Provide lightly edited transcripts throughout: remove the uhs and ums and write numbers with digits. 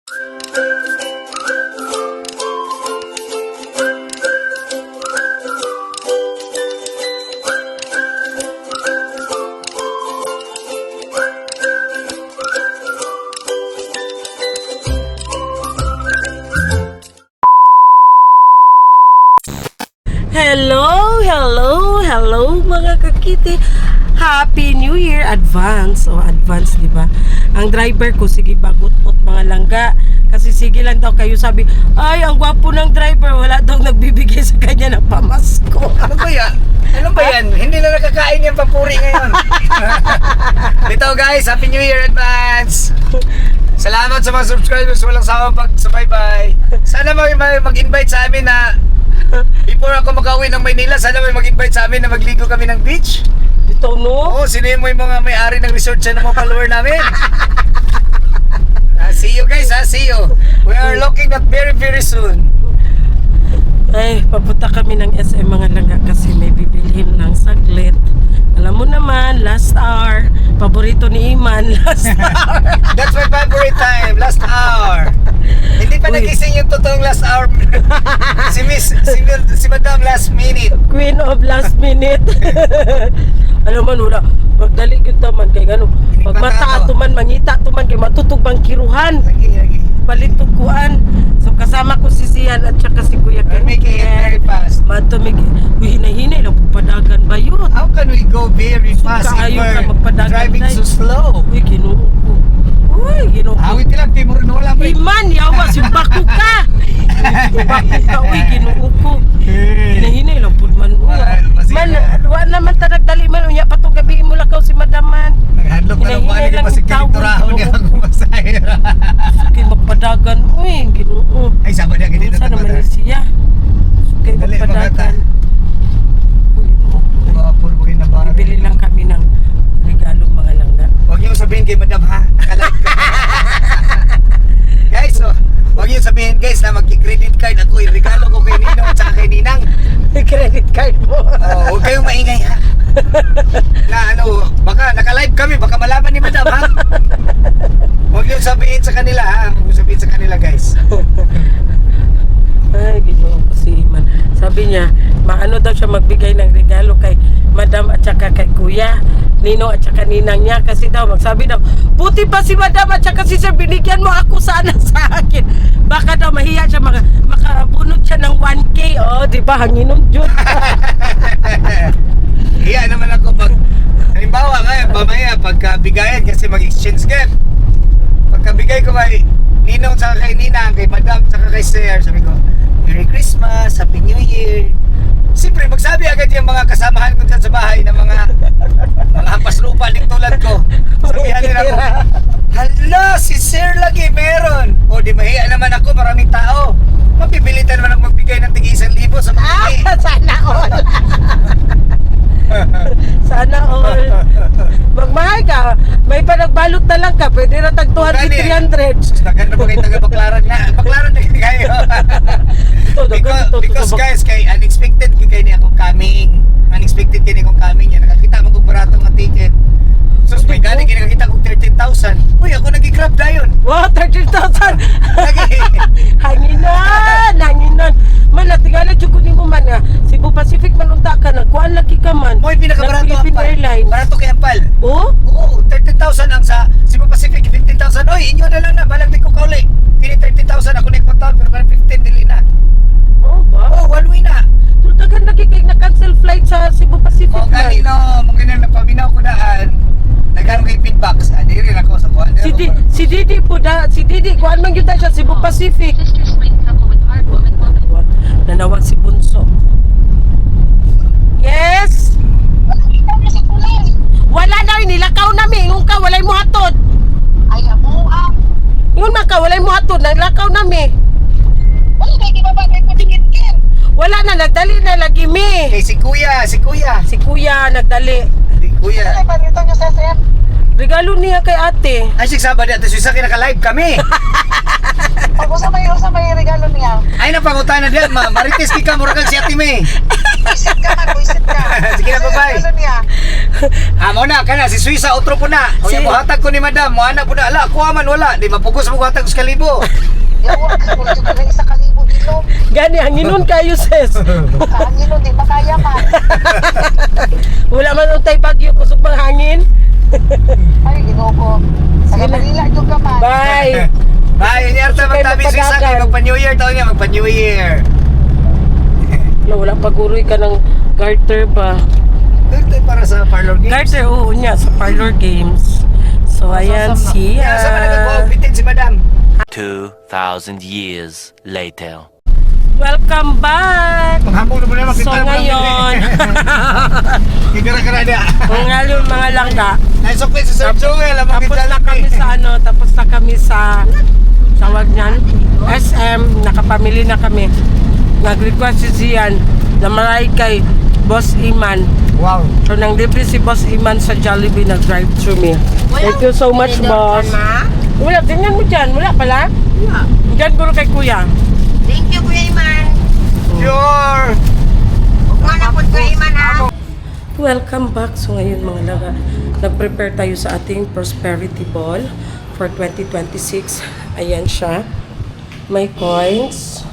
Hello mga kakiti. Happy New Year advance. Advance, di ba? Ang driver ko sige bagot-ot mga langga. Kasi sige lang daw kayo sabi, ay ang gwapo ng driver, wala daw nagbibigay sa kanya ng pamasko. Ano ba yan? Ano ba yan? Hindi na nakakain yung papuri ngayon. Ito guys, Happy New Year advance. Salamat sa mga subscribers, walang sawang pagsubaybay. Sana mag-invite sa amin na before ako makauwi ng Maynila, sana mag-invite sa amin na magligo kami ng beach. Ito no? Oo, sino yung mga may-ari ng resort sa mga follower namin. See you guys, see you. We are looking at very soon. Ay, papunta kami ng SM mga langga kasi may bibilhin lang saglit. Alam mo naman, last hour. Paborito ni Iman, last hour. That's my favorite time, last hour. Hindi pa nagising yung totoong last hour. Si Madam last minute. Queen of last minute. Alam mo, wala. Magdali yun man kay gano'n. Pag mata man, mangita man kay matutubang kiruhan. Palitukuan. So kasama ko si Sian at saka si Kuya Ken. Making it very fast. Matumig. Hinay-hinay lang padagan ba yun? How can we go very fast if we're driving so slow? Uy, ginoo ko. Uy, ginoo ko. Awit lang, timur na wala ba? Iman, yawa, simbako ka. Simbako ka, uy, ginoo ko. Hinay-hinay lang po man. Man, wala naman tanagdali man. Unya, patong gabihin mo lang si Madaman. Naghandlok ka ng kuhan, hindi masigkaliturahon niya ang masahira. Sige, magpadagan. Uy, ginoo. Ay, sabad niya ganito. Saan naman siya? Sige, magpadagan. Bibili lang kami ng regalo mga langga. Huwag niyo sabihin kay Madam ha. Guys, huwag niyo sabihin guys na magki-credit card ako. Regalo ko kay Ninong at kay Ninang. Credit card mo. Huwag kayong maingay ha. Na baka naka-live kami, baka malaman ni Madam ha. Huwag niyo sabihin sa kanila ha. Huwag niyo sabihin sa kanila guys. Ay, ginoo ko si Iman. Sabi niya, maano daw siya magbigay ng regalo kay Madam at saka kay Kuya, Nino at saka Ninang niya. Kasi daw, magsabi daw, buti pa si Madam at saka si Sir, binigyan mo ako sana sa akin. Baka daw mahiya siya, makabunot siya ng 1K. Di ba, hanginom Diyos. Iya naman ako pag, halimbawa ngayon, mamaya pagkabigayan kasi mag-exchange gift. Pagkabigay ko kay Ninong saka kay Ninang, kay Madam saka kay Sir, sabi ko, Merry Christmas, Happy New Year. Siyempre, magsabi agad yung mga kasamahan ko dyan sa bahay ng mga hampas lupa din tulad ko. Sabihan nila ko, hala, si Sir lagi meron. O di mahiya naman ako, maraming tao. Mapipilitan naman ako magbigay ng tig-1,000 sa mga Sana all. Sana all. Magmahal ka, may panagbalot na lang ka, pwede na tag 200-300. Tagan na ba kayo taga-baklaran na? Baklaran na kayo. Because guys, kay unexpected kay ni akong coming. Unexpected kay ni akong coming. Yan, nakakita mo kung barato ng ticket. So, may gani kaya nakakita kong 13,000. Uy, ako nag-grab na yun. Wow, 13,000! Hanginan! Man, natingala dyan ko mo man nga. Cebu Pacific manunta ka na. Kuhaan lagi ka man. Uy, pinakabarato ang Philippine Airlines. Barato kay Ampal. Oh? Oo, 13,000 ang sa Cebu Pacific, 15,000. Uy, inyo na lang na. Balang di ko kauli. Kini 13,000 ako nagpataon, pero kaya 15 dili na. Oh, ba? Oo, one way na. Tultagan lagi kayo na-cancel flight sa Cebu Pacific O, man. kanino, mga nagpaminaw ko daan. Nagano kay feedbacks. Di rin ako sa kuhan. Si Didi po da, si Didi, kuhaan man yun tayo sa Cebu Pacific. Nanawag si Bunso. Yes! Wala na rin, nilakaw namin. Ingon ka, walay mo hatod. Ay, amo Ingon man ka, walay mo hatod. Nilakaw namin. wala kayo di ba ba kayo patingin-kin? Wala na, nagdali na lagi mi. Kay si Kuya. Si Kuya, nagdali. Si Kuya. Ay, panito nyo sa sir. Regalo niya kay ate. Ay, si Sabado at sa akin naka-live kami. Pag usa may regalo niya. Ay napangutan na diyan, ma. Marites ka mura kang si Ate May. Buisit ka man, buisit ka. Sige na, bye-bye. Regalo niya. Mo na kana si Suisa otro po na. O Si- yung buhatag ko ni Madam, mo ana po na. Ala, kuha man wala. Di mapugos mo buhatag ko sa kalibo. Yawag ka, kung ka lang isa kalibo dito. Gani, hanginon kayo, sis. Kaangin nun, di makaya man. Wala man utay bagyo, kusog pang hangin. Ay, ginoo ko. Taga Manila, yung ka man. Bye. Bye, inyarta Sige, magtabi Suisa magpadagan. kay magpa-New Year taon niya, magpa-New Year. Wala paguroy ka ng garter ba? Ito para sa parlor games. Garter, oo niya, sa parlor games. So, ayan siya. Yeah, sa man nagagwabitin si Madam. 2,000 years later. Welcome back! Panghambog na mo na So, ngayon, Kikara-kara niya. ngayon mga langga, Ay, sukli si Sir Joel. ang tapos na kami sa ano, tapos na kami sa tawag niyan, SM, nakapamili na kami. Nag-request si Zian na maray kay Boss Iman. Wow. So, nang libre si Boss Iman sa Jollibee, nag-drive-thru me. Thank you so much, boss. Wala, tingnan mo dyan. Wala pala? Wala. Dyan puro kay kuya. Thank you, Kuya Iman. Sure. Mana po, Kuya Iman, ha? Welcome back. So ngayon mga laga, nag-prepare tayo sa ating prosperity ball for 2026. Ayan siya. May coins,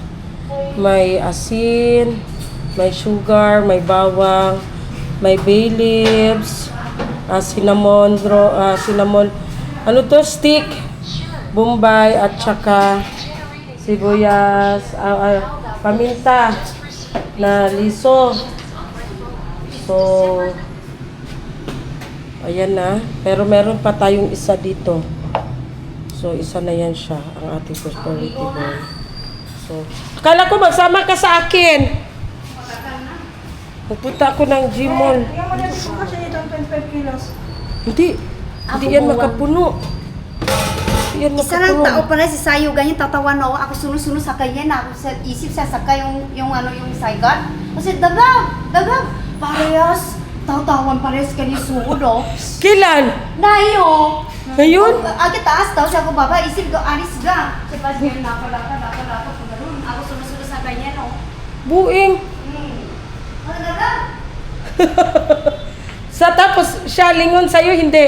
may asin, may sugar, may bawang, may bay leaves, cinnamon, ano to, stick, bombay, at saka sibuyas, paminta na liso. So, ayan na. Pero meron pa tayong isa dito. So, isa na yan siya, ang ating prosperity ball. So, akala ko magsama ka sa akin. Magpunta ako ng gym mall. Hindi. Hindi yan makapuno. Hindi yan Isa lang makapuno. tao pala si Sayo, ganyan tatawa na ako. Ako sunod-sunod sa kanya na ako sa isip siya saka yung saigon. Kasi dagag, parehas. Taw-tawan parehas ka ni Suod, oh. Kailan? Nayo. Ngayon? Agi taas daw siya ko baba, isip ko, anis ga. Siya pa siya naka, ganun. Ako sunod-sunod sa kanya, no. Buing. Ano dagag? Sa tapos, siya lingon sa'yo, hindi.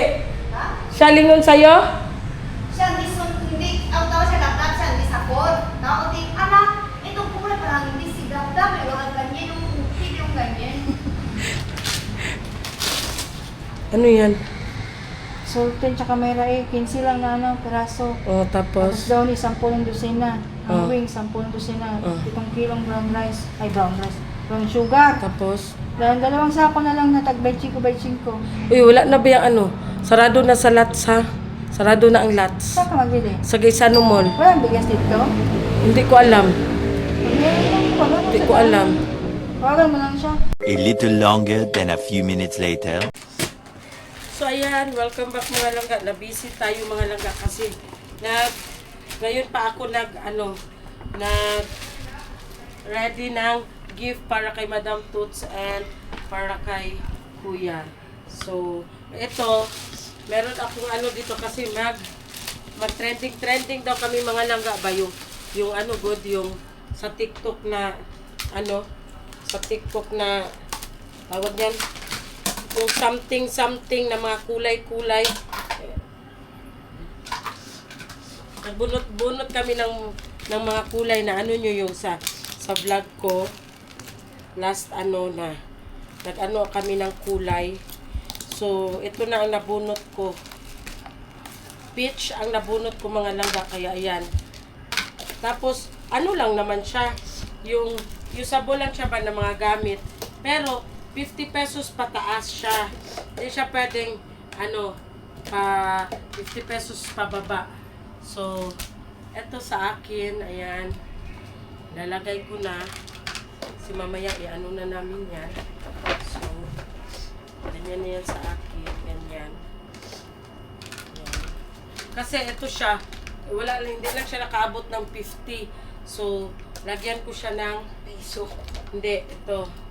Ha? Siya lingon sa'yo? Siya hindi, ang tao siya dapat siya hindi sakot. Nakauting, anak, itong kulay parang hindi si Gabda, may walang ganyan, yung ukit yung ganyan. Ano yan? Sultan tsaka may rae, 15 lang na peraso. Oh, Tapos tapos, daw ni 10 dosina. Ang Oh. wing, 10 dosina. Oh. 7 kilong brown rice. Ay, brown rice. Brown sugar. tapos. Dalawang sako na lang na tag 25 by 5. Uy, wala na ba yung ano? Sarado na sa lats, ha? Sarado na ang lats. Saan ka magbili? Sa Gaisano Mall. Walang bigas dito? Hindi ko alam. Hindi Hindi ko alam. Tawagan mo lang siya. A little longer than a few minutes later. So ayan, welcome back mga langga. Na-busy tayo mga langga kasi ngayon pa ako ready ng gift para kay Madam Toots and para kay Kuya. So, ito, meron akong dito kasi mag-trending daw kami mga langga ba yung good yung sa TikTok na tawag yan yung something na mga kulay-kulay. Nagbunot kami ng mga kulay na nyo yung sa vlog ko. Last kami ng kulay. So, ito na ang nabunot ko. Peach ang nabunot ko mga langga, kaya ayan. Tapos, lang naman siya. Yung sabon lang siya ba ng mga gamit. Pero, 50 pesos pataas siya. Hindi siya pwedeng, 50 pesos pababa. So, eto sa akin, ayan. Lalagay ko na. Si mamaya, na namin yan. So, ganyan na yan sa akin. Ganyan. Ayan. Kasi ito siya, hindi lang siya nakaabot ng 50. So, lagyan ko siya ng piso. Hindi, ito.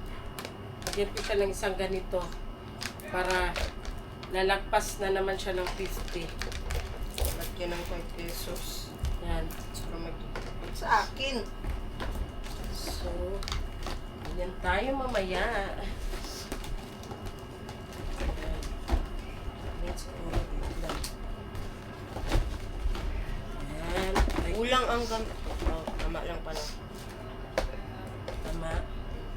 Lagyan ko siya ng isang ganito para lalagpas na naman siya ng 50. Lagyan ng 5 pesos. Yan. Para sa akin. So, ganyan tayo mamaya. Let's go. Ayan. Ay, Kulang ang gamit. Oh, tama lang pala. tama.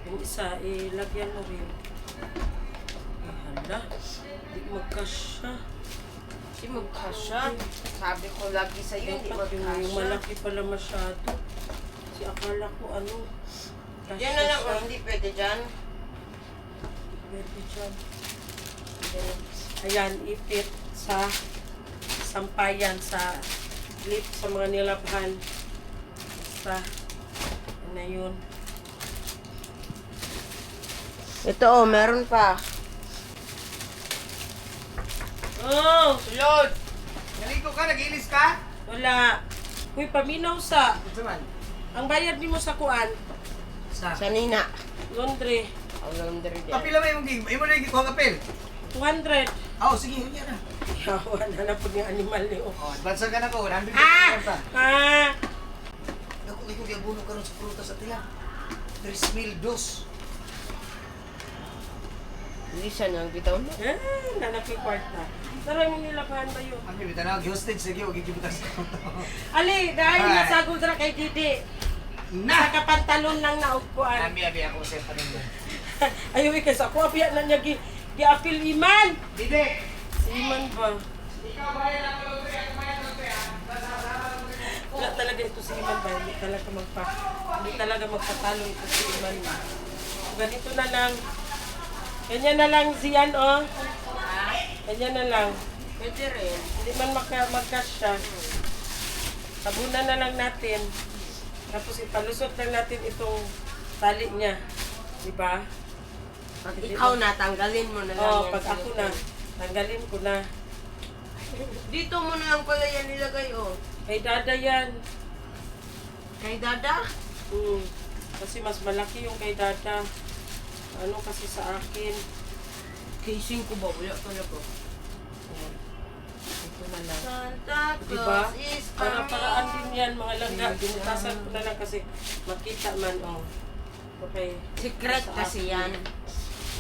Yung isa, ilagyan mo rin. Hala. Hindi magkasya. Hindi magkasya. Sabi ko lagi sa'yo, hindi Dapat yung magkasya. malaki pala masyado. Si akala ko ano. kasya Yan na lang, siya. oh, hindi pwede dyan. Pwede dyan. Ayan, ipit sa sampayan, sa lip, sa mga nilabhan. Sa, ano na yun. Ito oh, meron pa. Oh! Sulod! Naligo ka? Nag-ilis ka? Wala. Uy, paminaw sa. Ito man. Ang bayad ni mo sa kuan, Sa? Sa nina. laundry, Ang laundry din. Kapil lang yung gig. Imo na yung gig. Kapil. 200. Oo, sige. Hindi na. Yawan na po yung animal ni O. Oh, advance ka na ko. 100 Ah! ka. Ah! Ako ikaw giabuno karon sa prutas at iya. 3,000 dos. Hindi siya nang bitaw na. Eh, nanaki kwarta. Tara mo nilabhan ba yun? Ang bibita na hostage sige, wag gibutas. Ali, dahil Ay. nasagol dra kay Didi. Sa Na. kapantalon lang na ugpuan. Abi ako sa pa rin. Ayaw ikas ako, apiya na niya gi-apil Iman. Dide. Si Iman ba? Ikaw bayad ako lotre, ako bayad lotre. Wala talaga ito si Iman ba? Hindi talaga magpatalo ito si Iman ba? Ganito na lang. Ganyan na lang siyan, oh. Ganyan na lang. Pwede rin. Hindi man magkasya. Tabunan na lang natin. Tapos ipalusot lang natin itong tali niya. Diba? Pag ikaw na, tanggalin mo na lang Oo, yan pag sa ako likod. na, tanggalin ko na. Dito mo na lang pala yan nilagay, oh. Kay Dada yan. Kay Dada? Kasi mas malaki yung kay Dada. Ano kasi sa akin. Casing ko ba? Wala talaga. Ito na lang. Santa Diba? Claus is Para-paraan coming. din yan mga langga. Binutasan ko na lang kasi makita man, oh. Okay. Secret Sa kasi akin. yan.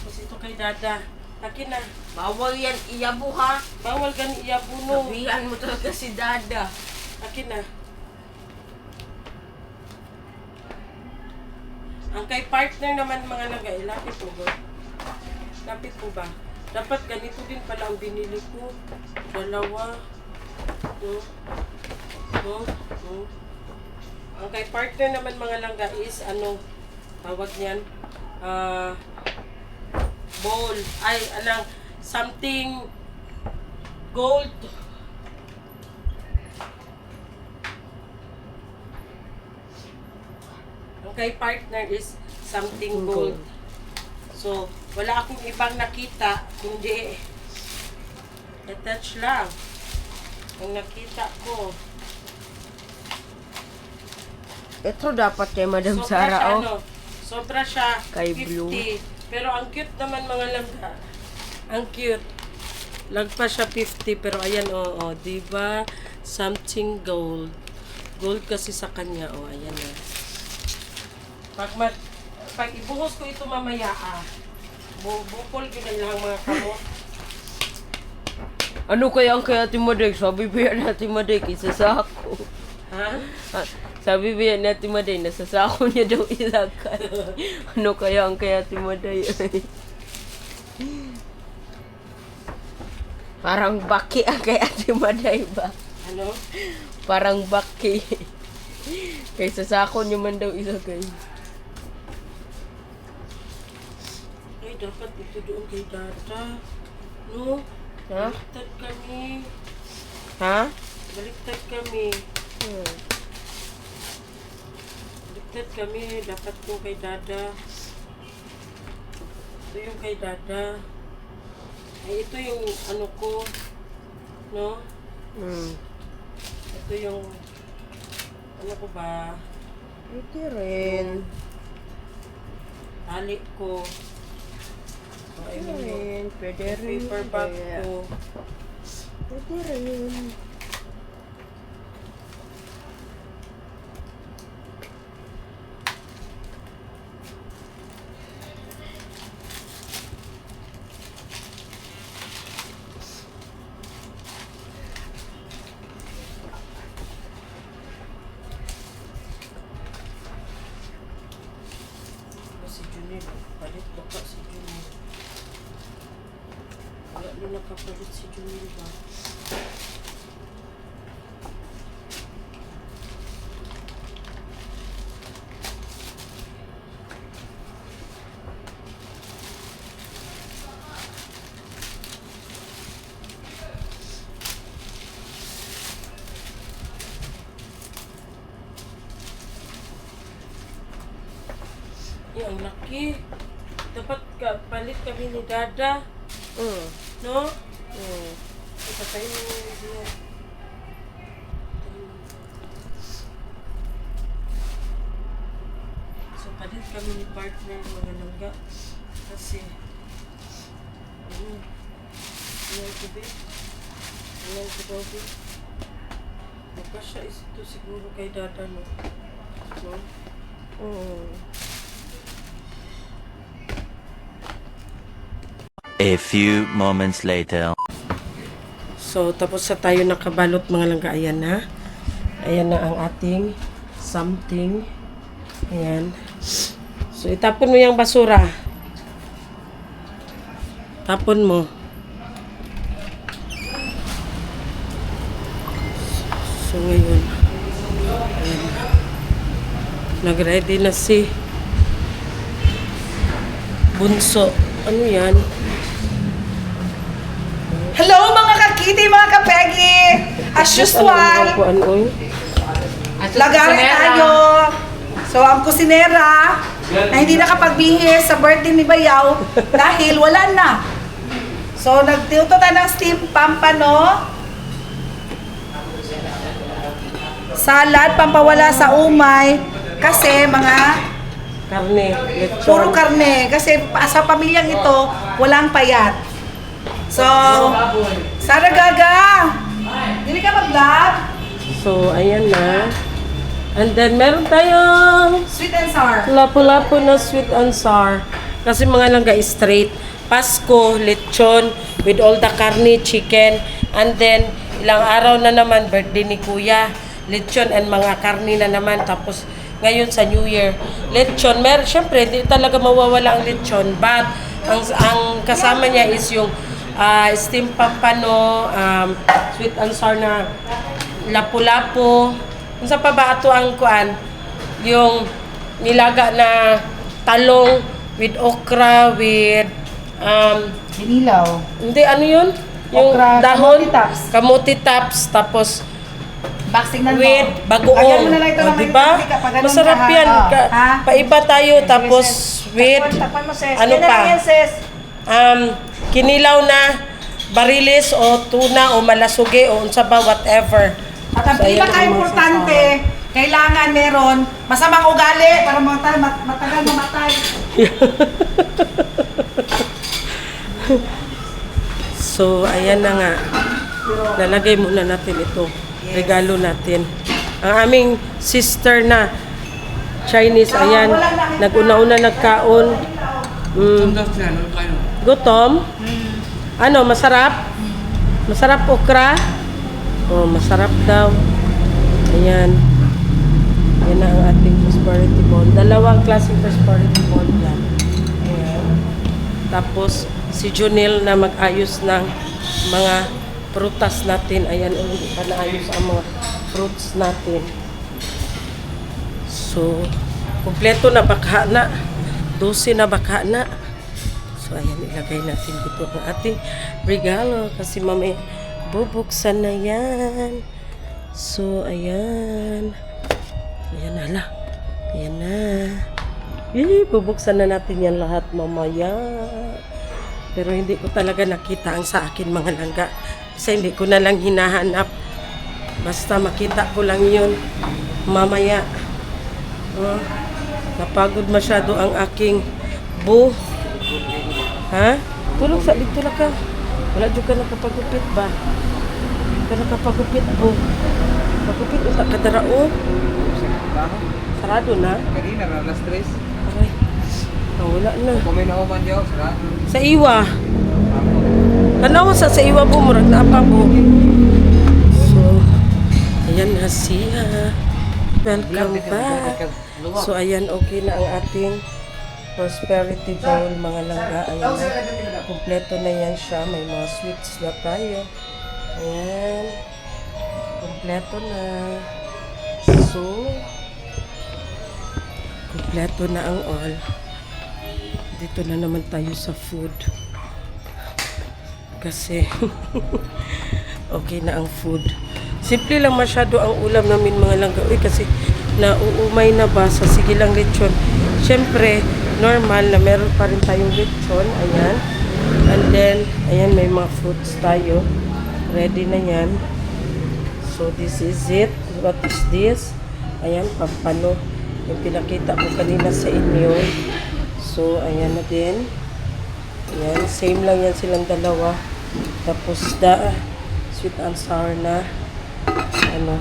Tapos ito kay Dada. Akin na. Bawal yan iyabu ha. Bawal gani iabuno. Sabihan mo talaga si Dada. Akin na. Ang kay partner naman mga langga, lapit po ba? Lapit po ba? Dapat ganito din pala ang binili ko. Dalawa. Ang kay partner naman mga langga is ano, tawag niyan, bowl. Ay, anong, something gold. Ang kay partner is something gold. So, wala akong ibang nakita, kundi attach lang. Ang nakita ko. Ito dapat kay Madam Sobra Sara, siya, oh. ano, sobra siya, Kay 50. blue. Pero ang cute naman mga langga. Ang cute. Lagpas siya 50, pero ayan, oh, diba? Something gold. Gold kasi sa kanya, oh, ayan na. Pag ibuhos ko ito mamaya, bukol ko na lang mga kamot. Ano kaya ang kay Ate Maday? Sabi ba yan Ate Maday, isasako. Ha? Sabi ba yan Ate Maday, nasasako niya daw ilagay. Ano kaya ang kay Ate Maday? Parang baki ang kay Ate Maday ba? Ano? Parang baki. Kaya sasako niyo man daw ilagay. Ay, dapat ito doon kay Dada. No? Ha? Baliktad kami. Ha? Baliktad kami. Baliktad kami. Dapat yung kay Dada. Ito yung kay Dada. Ay, ito yung ano ko. No? Ito yung ano ko ba? Pwede rin. Tali ko. O, I mean, yung Pwede paper bag ko. Pwede rin. Junior. Palit baka si Junior. Wala din nakapalit si Junior ba? Ang laki. Dapat palit kami ni Dada. No? Ito tayo niya. So, palit kami ni partner mga langga. Kasi, Ayan gabi. Magkasya ito siguro kay Dada, no? No? A few moments later. So, tapos na tayo nakabalot mga langga. Ayan na. Ayan na ang ating something. Ayan. So, itapon mo yung basura. Tapon mo. So, ngayon. Ayan. Nag-ready na si Bunso. Ano yan? Hello mga kakiti, mga kapegi! As usual, lagari tayo. So ang kusinera na hindi nakapagbihis sa birthday ni Bayaw dahil wala na. So nagtiuto tayo ng steam pampano, salad, pampawala sa umay, kasi mga Karne. Lechon. puro karne. Kasi sa pamilyang ito, walang payat. So, Sara Gaga, dili ka mag-vlog? So, ayan na. And then, meron tayong Sweet and sour. lapu-lapu na sweet and sour. Kasi mga langga straight. Pasko, lechon, with all the karne, chicken. And then, ilang araw na naman, birthday ni Kuya. Lechon and mga karne na naman. Tapos, ngayon sa New Year, lechon. Syempre, hindi talaga mawawala ang lechon. But, ang kasama niya is yung steam pampano, sweet and sour na lapu-lapu. Kung sa pa ba ito ang kuan, yung nilaga na talong with okra, with Dinilaw. hindi, ano yun? Yung Okra, dahon, kamote tops. kamote tops, tapos Boxing na with Lagyan bagoong. mo na lang ito O, ng diba? mantika, pag ganun Masarap ka, ha? yan. Oh. Ha? Paiba tayo, tapos with Takpan mo, sis. ano Yan na pa? lang yan, sis. Kinilaw na bariles o tuna o malasuge o unsa ba, whatever. At ang So, ayan ang mga pinaka-importante, kailangan meron masamang ugali para matagal mamatay. So, ayan na nga. Nalagay muna natin ito. Regalo natin. Ang aming sister na Chinese, ayan. Nag-una-una nagkaon. Gutom? Ano, masarap? Masarap okra? Oh, masarap daw. Ayan. Yan na ang ating prosperity bond. Dalawang klaseng prosperity bond yan. Ayan. Tapos, si Junel na mag-ayos ng mga prutas natin. Ayan, hindi pa naayos ang mga fruits natin. So, kumpleto na baka na. 12 na baka na. So, ayan, ilagay natin dito ang ating regalo. Kasi mamaya, bubuksan na yan. So, ayan. Ayan na lang. Ayan na. Bubuksan na natin yan lahat mamaya. Pero hindi ko talaga nakita ang sa akin mga langga. Kasi hindi ko na lang hinahanap. Basta makita ko lang yun mamaya. Napagod masyado ang aking bu. Ha? Tulog sa dito na ka. Wala dyan ka nakapagupit ba? Hindi ka nakapagupit bu. Pagupit o tak kadarao? Sarado na? Kanina, alas 3. Aray. Wala na. Kuminauman diyo, sarado. Sa iwa. Tanaw sa iwa po, murag na pa po. So, ayan na siya. Welcome back. So, ayan, okay na ang ating prosperity bowl, mga langga. Ayan na. Kompleto na yan siya. May mga sweets na tayo. Ayan. Kompleto na. So, kompleto na ang all. Dito na naman tayo sa food. Kasi, okay na ang food. Simple lang masyado ang ulam namin mga langga. Uy, kasi nauumay na ba sa sige lang lechon. Siyempre, normal na meron pa rin tayong lechon. Ayan. And then, ayan, may mga fruits tayo. Ready na yan. So, this is it. What is this? Ayan, pampano. Yung pinakita ko kanina sa inyo. So, ayan na din. Ayan, same lang yan silang dalawa. Tapos, sweet and sour na. Ano.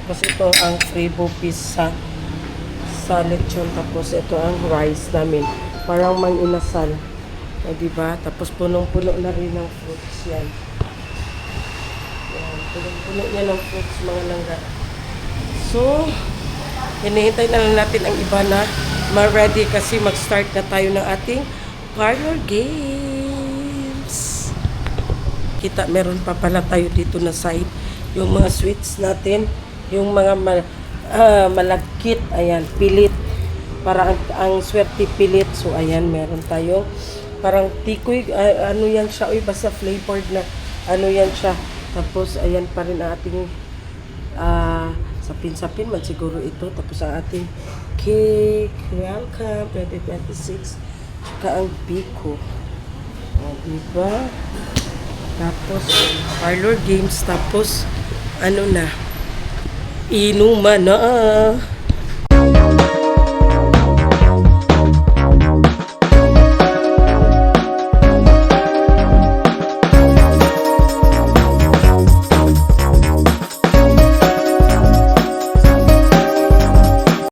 Tapos, ito ang fribo pizza sa lechon. Tapos, ito ang rice namin. Parang mang-inasal. O, diba? Tapos, punong-puno na rin ng fruits yan. Ayan, punong-puno niya ng fruits, mga langga. So, hinihintay na lang natin ang iba na ma-ready kasi mag-start na tayo ng ating parlor games. Kita, meron pa pala tayo dito na side. Yung mga sweets natin, yung mga malagkit, ayan, pilit. Parang ang swerte pilit. So, ayan, meron tayo. Parang tikoy, ano yan siya, uy, basta flavored na, ano yan siya. Tapos, ayan pa rin ang ating, sapin-sapin man siguro ito. Tapos, ang ating cake, welcome, 2026. Tsaka ang biko. O, diba? Tapos, parlor games. Tapos, ano na, inuman na.